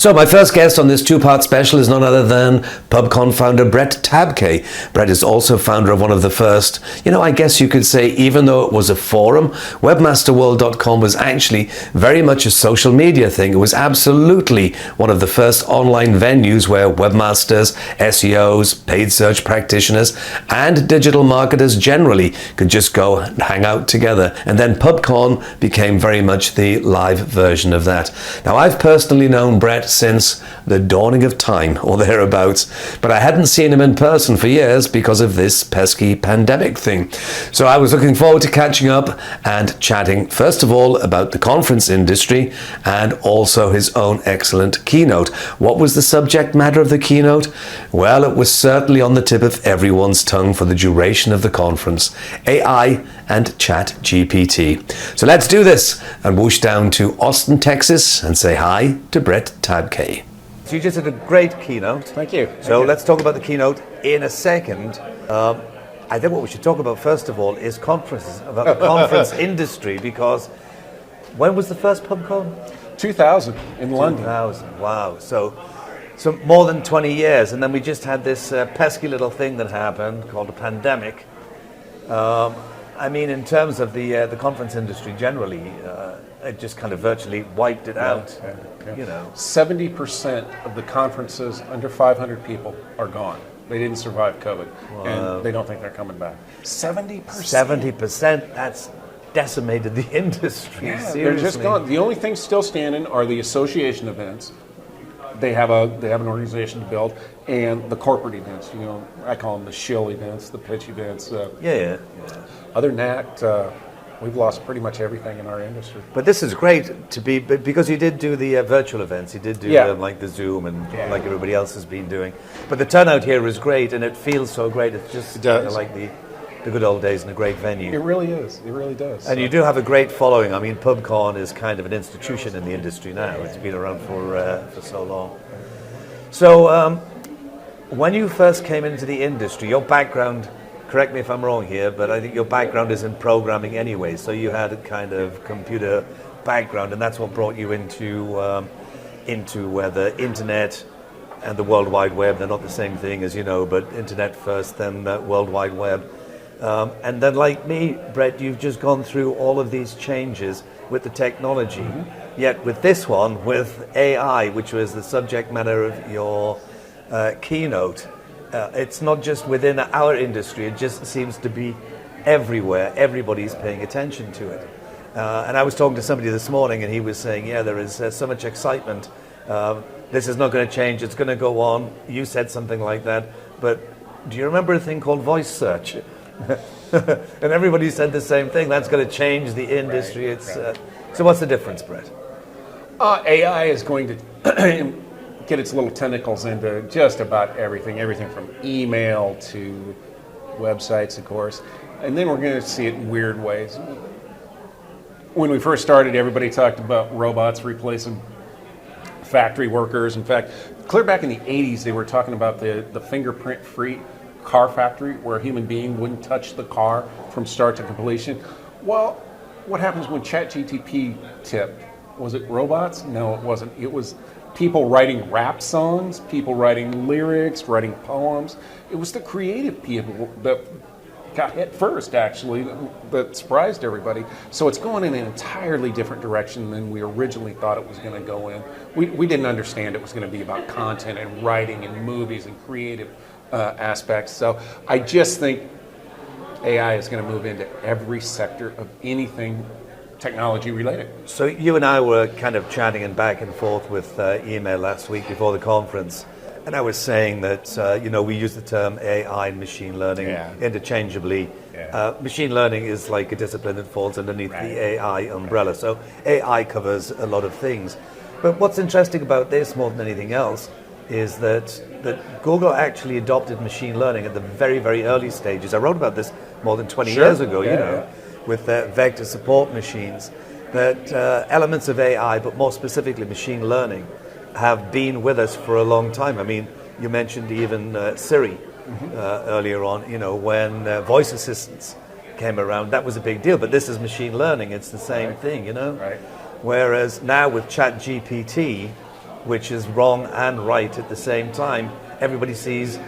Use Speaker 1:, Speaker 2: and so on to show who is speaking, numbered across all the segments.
Speaker 1: So my first guest on this two-part special is none other than Pubcon founder Brett Tabke. Brett is also founder of one of the first, I guess you could say, even though it was a forum, webmasterworld.com was actually very much a social media thing. It was absolutely one of the first online venues where webmasters, SEOs, paid search practitioners, and digital marketers generally could just go and hang out together. And then Pubcon became very much the live version of that. Now, I've personally known Brett since the dawning of time or thereabouts, but I hadn't seen him in person for years because of this pesky pandemic thing. So I was looking forward to catching up and chatting first of all about the conference industry and also his own excellent keynote. What was the subject matter of the keynote? Well, it was certainly on the tip of everyone's tongue for the duration of the conference: AI and ChatGPT. So let's do this and whoosh down to Austin, Texas and say hi to Brett Tabke. So you just did a great keynote.
Speaker 2: Thank you.
Speaker 1: So let's talk about the keynote in a second. I think what we should talk about first of all is conferences, about the conference industry, because when was the first Pubcon?
Speaker 2: 2000 in London.
Speaker 1: 2000, wow. So more than 20 years, and then we just had this pesky little thing that happened called a pandemic. I mean, in terms of the conference industry generally, it just kind of virtually wiped it out.
Speaker 2: Yeah. 70% of the conferences under 500 people are gone. They didn't survive COVID, and they don't think they're coming back. 70%. 70%.
Speaker 1: That's decimated the industry.
Speaker 2: Yeah,
Speaker 1: seriously.
Speaker 2: they're just gone. The only things still standing are the association events. They have an organization to build, and the corporate events. I call them the shill events, the pitch events. Other than that, we've lost pretty much everything in our industry.
Speaker 1: But this is great because you did do the virtual events. You did do like the Zoom and like everybody else has been doing. But the turnout here is great, and it feels so great. It's just like the good old days in a great venue.
Speaker 2: It really is. It really does.
Speaker 1: And you do have a great following. I mean, Pubcon is kind of an institution in the industry now. It's been around for so long. So when you first came into the industry, your background, correct me if I'm wrong here, but I think your background is in programming anyway. So you had a kind of computer background, and that's what brought you into the internet and the World Wide Web. They're not the same thing, as you know, but internet first, then World Wide Web. And then, like me, Brett, you've just gone through all of these changes with the technology. Mm-hmm. Yet with this one, with AI, which was the subject matter of your keynote, it's not just within our industry, it just seems to be everywhere. Everybody's paying attention to it. And I was talking to somebody this morning, and he was saying, there is so much excitement. This is not going to change, it's going to go on. You said something like that. But do you remember a thing called voice search? And everybody said the same thing. That's going to change the industry. So what's the difference, Brett?
Speaker 2: AI is going to get its little tentacles into just about everything from email to websites, of course. And then we're going to see it in weird ways. When we first started, everybody talked about robots replacing factory workers. In fact, clear back in the 80s, they were talking about the fingerprint-free car factory where a human being wouldn't touch the car from start to completion. Well, what happens when ChatGPT tipped? Was it robots? No, it wasn't. It was people writing rap songs, people writing lyrics, writing poems. It was the creative people that got hit first, actually, that surprised everybody. So it's going in an entirely different direction than we originally thought it was going to go in. We didn't understand it was going to be about content and writing and movies and creative aspects. So I just think AI is going to move into every sector of anything technology related.
Speaker 1: So you and I were kind of chatting and back and forth with email last week before the conference, and I was saying that we use the term AI and machine learning interchangeably. Machine learning is like a discipline that falls underneath the AI umbrella. So AI covers a lot of things. But what's interesting about this more than anything else is that Google actually adopted machine learning at the very, very early stages. I wrote about this more than 20 years ago, with vector support machines, that elements of AI, but more specifically machine learning, have been with us for a long time. I mean, you mentioned even Siri earlier on, when voice assistants came around, that was a big deal. But this is machine learning, it's the same thing, Right. Whereas now with ChatGPT, which is wrong and right at the same time, everybody sees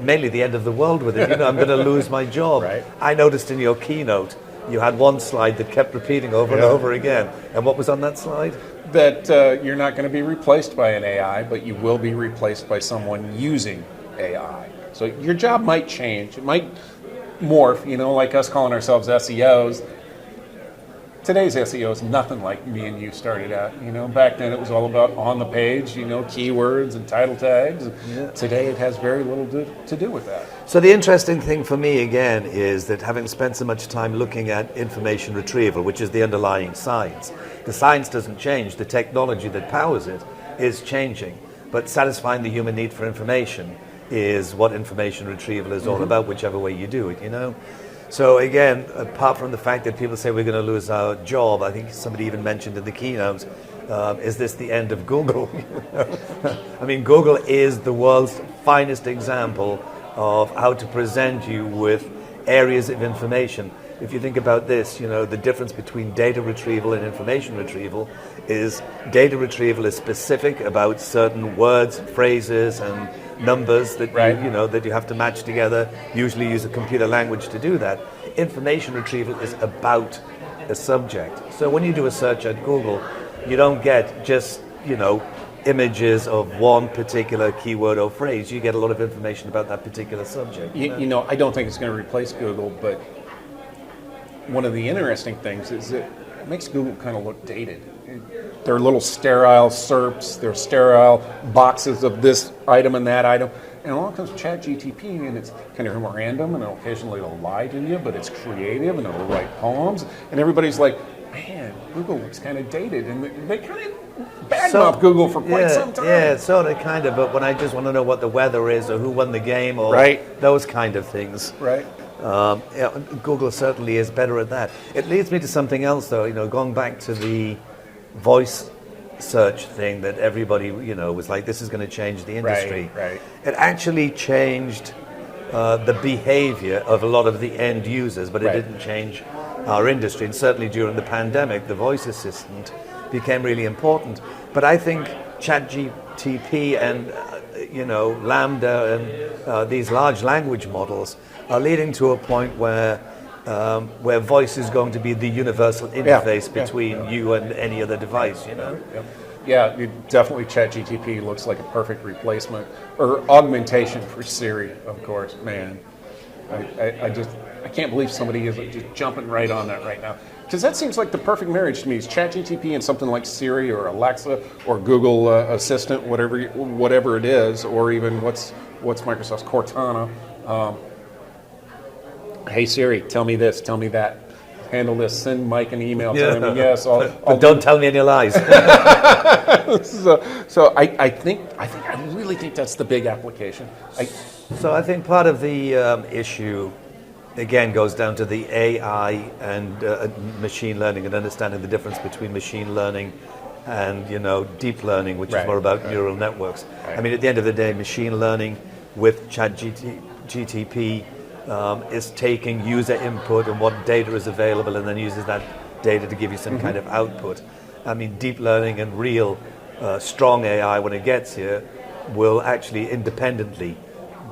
Speaker 1: mainly the end of the world with it. I'm going to lose my job.
Speaker 2: Right.
Speaker 1: I noticed in your keynote, you had one slide that kept repeating over and over again. And what was on that slide?
Speaker 2: That you're not going to be replaced by an AI, but you will be replaced by someone using AI. So your job might change. It might morph, like us calling ourselves SEOs. Today's SEO is nothing like me and you started out. Back then it was all about on the page, keywords and title tags. Yeah. Today it has very little to do with that.
Speaker 1: So the interesting thing for me again is that having spent so much time looking at information retrieval, which is the underlying science, the science doesn't change, the technology that powers it is changing, but satisfying the human need for information is what information retrieval is all about, whichever way you do it, So again, apart from the fact that people say we're going to lose our job, I think somebody even mentioned in the keynote, is this the end of Google? I mean, Google is the world's finest example of how to present you with areas of information. If you think about this, the difference between data retrieval and information retrieval is data retrieval is specific about certain words, phrases, and numbers that that you have to match together. Usually use a computer language to do that. Information retrieval is about a subject. So when you do a search at Google, you don't get just images of one particular keyword or phrase. You get a lot of information about that particular subject.
Speaker 2: I don't think it's going to replace Google, but one of the interesting things is that it makes Google kind of look dated. They're little sterile SERPs, they're sterile boxes of this item and that item. And along comes ChatGPT, and it's kind of random, and occasionally it'll lie to you, but it's creative, and it'll write poems. And everybody's like, man, Google looks kind of dated. And they kind of badmouth Google for quite some time.
Speaker 1: Yeah, sort of, kind of. But when I just want to know what the weather is, or who won the game, or those kind of things.
Speaker 2: Right.
Speaker 1: Google certainly is better at that. It leads me to something else, though. Going back to the voice search thing that everybody, was like, this is going to change the industry.
Speaker 2: Right.
Speaker 1: It actually changed the behavior of a lot of the end users, but it didn't change our industry. And certainly during the pandemic, the voice assistant became really important. But I think ChatGPT and Lambda and these large language models are leading to a point where voice is going to be the universal interface between you and any other device,
Speaker 2: Yeah, definitely ChatGPT looks like a perfect replacement or augmentation for Siri, of course. Man, I can't believe somebody is just jumping right on that right now. Because that seems like the perfect marriage to me is ChatGPT and something like Siri or Alexa or Google Assistant, whatever it is, or even what's Microsoft's Cortana. Hey Siri, tell me this, tell me that. Handle this, send Mike an email telling me yes.
Speaker 1: But don't tell me any lies.
Speaker 2: So I really think that's the big application.
Speaker 1: So I think part of the issue, again, goes down to the AI and machine learning and understanding the difference between machine learning and deep learning, which is more about neural networks. I mean, at the end of the day, machine learning with ChatGPT is taking user input and what data is available and then uses that data to give you some kind of output. I mean, deep learning and real strong AI, when it gets here, will actually independently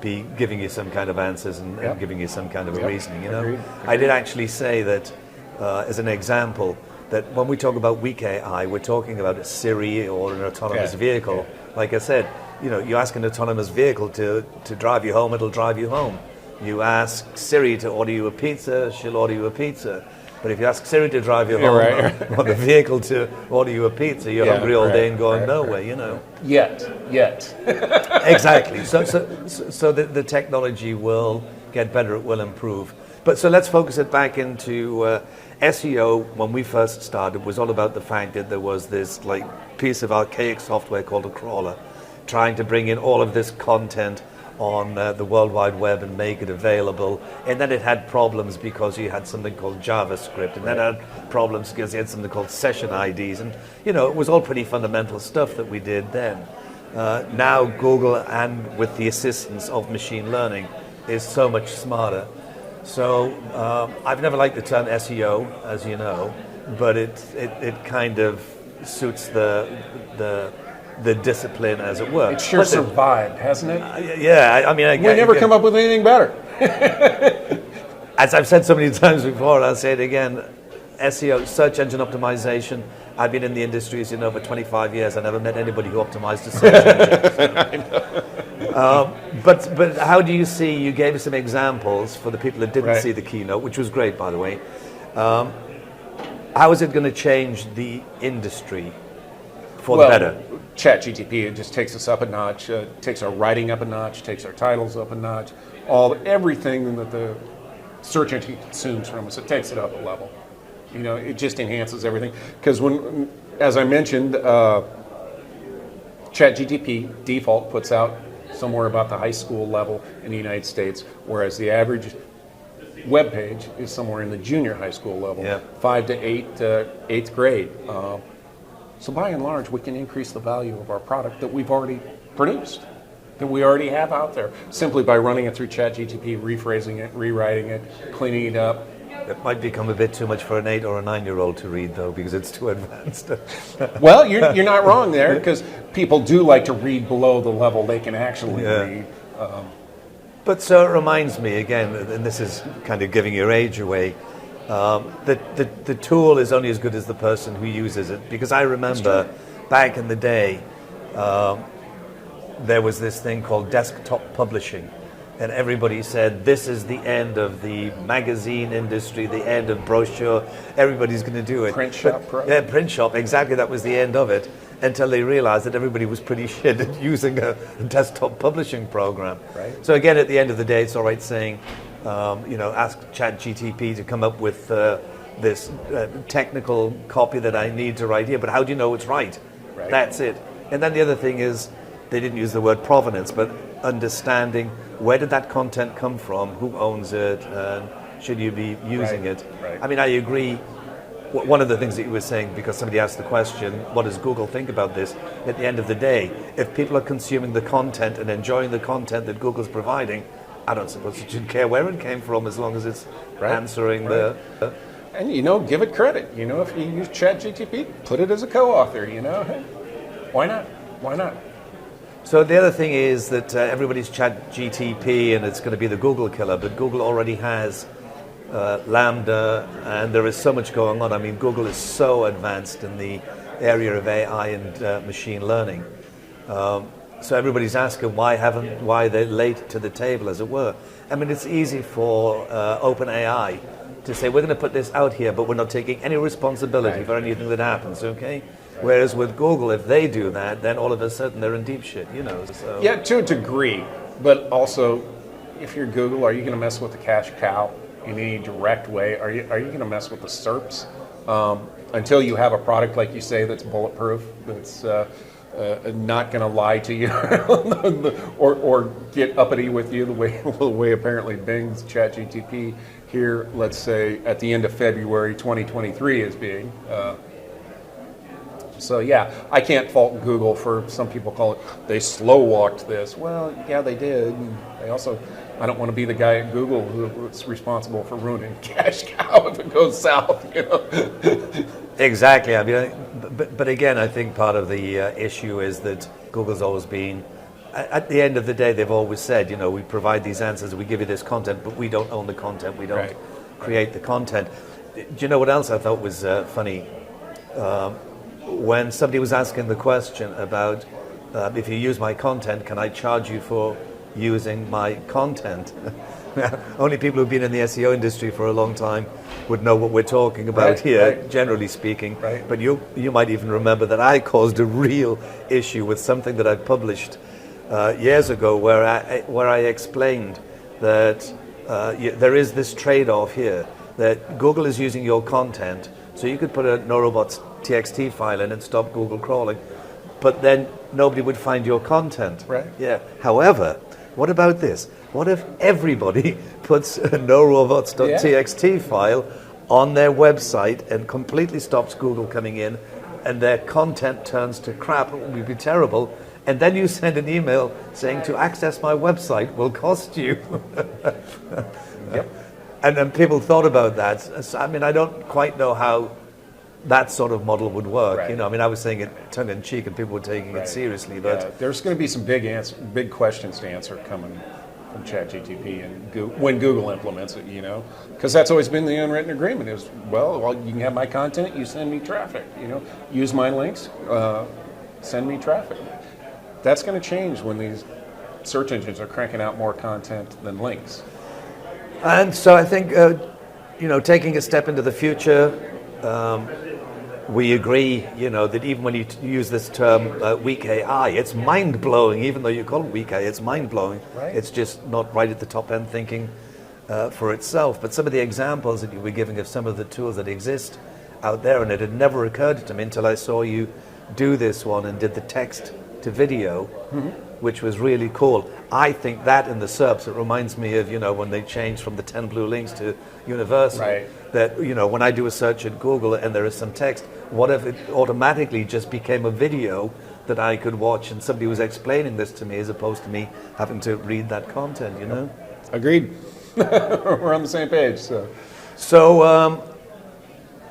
Speaker 1: be giving you some kind of answers and giving you some kind of a reasoning.
Speaker 2: Agreed.
Speaker 1: I did actually say that, as an example, that when we talk about weak AI, we're talking about a Siri or an autonomous vehicle. Like I said, you ask an autonomous vehicle to drive you home, it'll drive you home. You ask Siri to order you a pizza, she'll order you a pizza. But if you ask Siri to drive you home or the vehicle to order you a pizza, you're hungry all day and going nowhere,
Speaker 2: Yet.
Speaker 1: Exactly. So the technology will get better, it will improve. But so let's focus it back into SEO. When we first started, was all about the fact that there was this piece of archaic software called a crawler, trying to bring in all of this content on the World Wide Web and make it available. And then it had problems because you had something called JavaScript, and then it had problems because you had something called session IDs. And, it was all pretty fundamental stuff that we did then. Now Google, and with the assistance of machine learning, is so much smarter. So I've never liked the term SEO, as you know, but it kind of suits the the discipline, as it were.
Speaker 2: It sure survived, hasn't it?
Speaker 1: Yeah, I mean,
Speaker 2: we never come up with anything better.
Speaker 1: As I've said so many times before, and I'll say it again, SEO, search engine optimization. I've been in the industry, as you know, for 25 years. I never met anybody who optimized a search engine. But how do you see? You gave us some examples for the people that didn't see the keynote, which was great, by the way. How is it going to change the industry for the better?
Speaker 2: ChatGPT, it just takes us up a notch, takes our writing up a notch, takes our titles up a notch, everything that the search engine consumes from us, it takes it up a level. You know, it just enhances everything. Because when, as I mentioned, ChatGPT default puts out somewhere about the high school level in the United States, whereas the average web page is somewhere in the junior high school level, 5 to 8th grade. So by and large, we can increase the value of our product that we've already produced, that we already have out there, simply by running it through ChatGPT, rephrasing it, rewriting it, cleaning it up.
Speaker 1: It might become a bit too much for an 8 or a 9-year-old to read, though, because it's too advanced.
Speaker 2: Well, you're not wrong there, because people do like to read below the level they can actually read.
Speaker 1: But so it reminds me, again, and this is kind of giving your age away, that the tool is only as good as the person who uses it. Because I remember back in the day, there was this thing called desktop publishing. And everybody said, this is the end of the magazine industry, the end of brochure. Everybody's going to do it.
Speaker 2: Print shop,
Speaker 1: yeah, print shop, exactly. That was the end of it. Until they realized that everybody was pretty shit at using a desktop publishing program.
Speaker 2: Right.
Speaker 1: So again, at the end of the day, it's all right saying, ask ChatGPT to come up with this technical copy that I need to write here. But how do you know it's right? That's it. And then the other thing is, they didn't use the word provenance, but understanding where did that content come from, who owns it, and should you be using it? I mean, I agree. One of the things that you were saying, because somebody asked the question, what does Google think about this? At the end of the day, if people are consuming the content and enjoying the content that Google's providing, I don't suppose you should care where it came from, as long as it's answering the...
Speaker 2: And, give it credit. If you use ChatGPT, put it as a co-author, Hey, why not? Why not?
Speaker 1: So the other thing is that everybody's ChatGPT and it's going to be the Google killer, but Google already has Lambda, and there is so much going on. I mean, Google is so advanced in the area of AI and machine learning. So everybody's asking why they're late to the table, as it were. I mean, it's easy for OpenAI to say, we're going to put this out here, but we're not taking any responsibility for anything that happens, okay? Whereas with Google, if they do that, then all of a sudden they're in deep shit, So.
Speaker 2: Yeah, to a degree. But also, if you're Google, are you going to mess with the cash cow in any direct way? Are you going to mess with the SERPs? Until you have a product, like you say, that's bulletproof, that's not going to lie to you or get uppity with you the way apparently Bing's ChatGPT here, let's say, at the end of February 2023 is being... So yeah, I can't fault Google for, some people call it, they slow walked this. Well, yeah, they did. And I don't want to be the guy at Google who's responsible for ruining cash cow if it goes south,
Speaker 1: Exactly. I mean, but again, I think part of the issue is that Google's always been, at the end of the day, they've always said, we provide these answers, we give you this content, but we don't own the content, we don't create the content. Do you know what else I thought was funny? When somebody was asking the question about if you use my content, can I charge you for using my content? Only people who've been in the SEO industry for a long time would know what we're talking about here, generally speaking. But you might even remember that I caused a real issue with something that I published years ago, where I explained that there is this trade-off here, that Google is using your content, so you could put a no-robots.txt file in and stop Google crawling, but then nobody would find your content. However, what about this? What if everybody puts a no-robots.txt file on their website and completely stops Google coming in, and their content turns to crap? It would be terrible. And then you send an email saying to access my website will cost you. And then people thought about that. I mean, I don't quite know how that sort of model would work.
Speaker 2: Right.
Speaker 1: You know, I mean, I was saying it tongue in cheek, and people were taking it seriously. But
Speaker 2: Yeah, there's going to be some big questions to answer coming from ChatGPT and when Google implements it. You know, because that's always been the unwritten agreement: is well, you can have my content, you send me traffic. You know, use my links, send me traffic. That's going to change when these search engines are cranking out more content than links.
Speaker 1: And so I think, you know, taking a step into the future, we agree, you know, that even when you use this term weak AI, it's mind-blowing. Even though you call it weak AI, it's mind-blowing.
Speaker 2: Right.
Speaker 1: It's just not right at the top end thinking for itself. But some of the examples that you were giving of some of the tools that exist out there, and it had never occurred to me until I saw you do this one and did the text to video, which was really cool. I think that in the SERPs, it reminds me of, you know, when they changed from the 10 blue links to universal.
Speaker 2: Right.
Speaker 1: That, you know, when I do a search at Google and there is some text, what if it automatically just became a video that I could watch and somebody was explaining this to me as opposed to me having to read that content, you know?
Speaker 2: Agreed. We're on the same page.
Speaker 1: So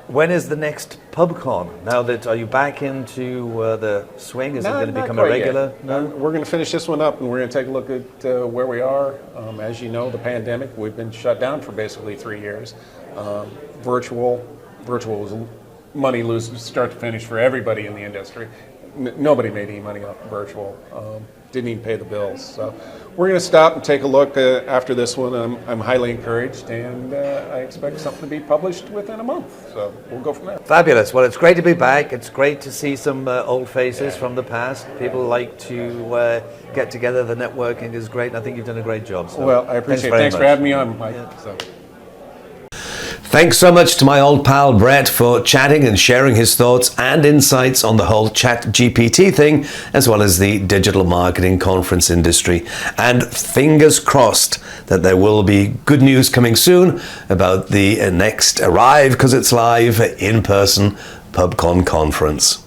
Speaker 1: when is the next Pubcon? Now that, are you back into the swing? Is it going to become a regular?
Speaker 2: No? We're going to finish this one up, and we're going to take a look at where we are. As you know, the pandemic, we've been shut down for basically 3 years. Virtual was money lose start to finish for everybody in the industry. Nobody made any money off virtual. Didn't even pay the bills. So we're going to stop and take a look after this one. I'm highly encouraged, and I expect something to be published within a month. So we'll go from there.
Speaker 1: Fabulous. Well, it's great to be back. It's great to see some old faces from the past. People like to get together. The networking is great, and I think you've done a great job. So
Speaker 2: well, I appreciate it. Thanks for having me on, Mike. Yeah. So.
Speaker 1: Thanks so much to my old pal Brett for chatting and sharing his thoughts and insights on the whole ChatGPT thing, as well as the digital marketing conference industry. And fingers crossed that there will be good news coming soon about the next Arrive, because it's live, in-person Pubcon Conference.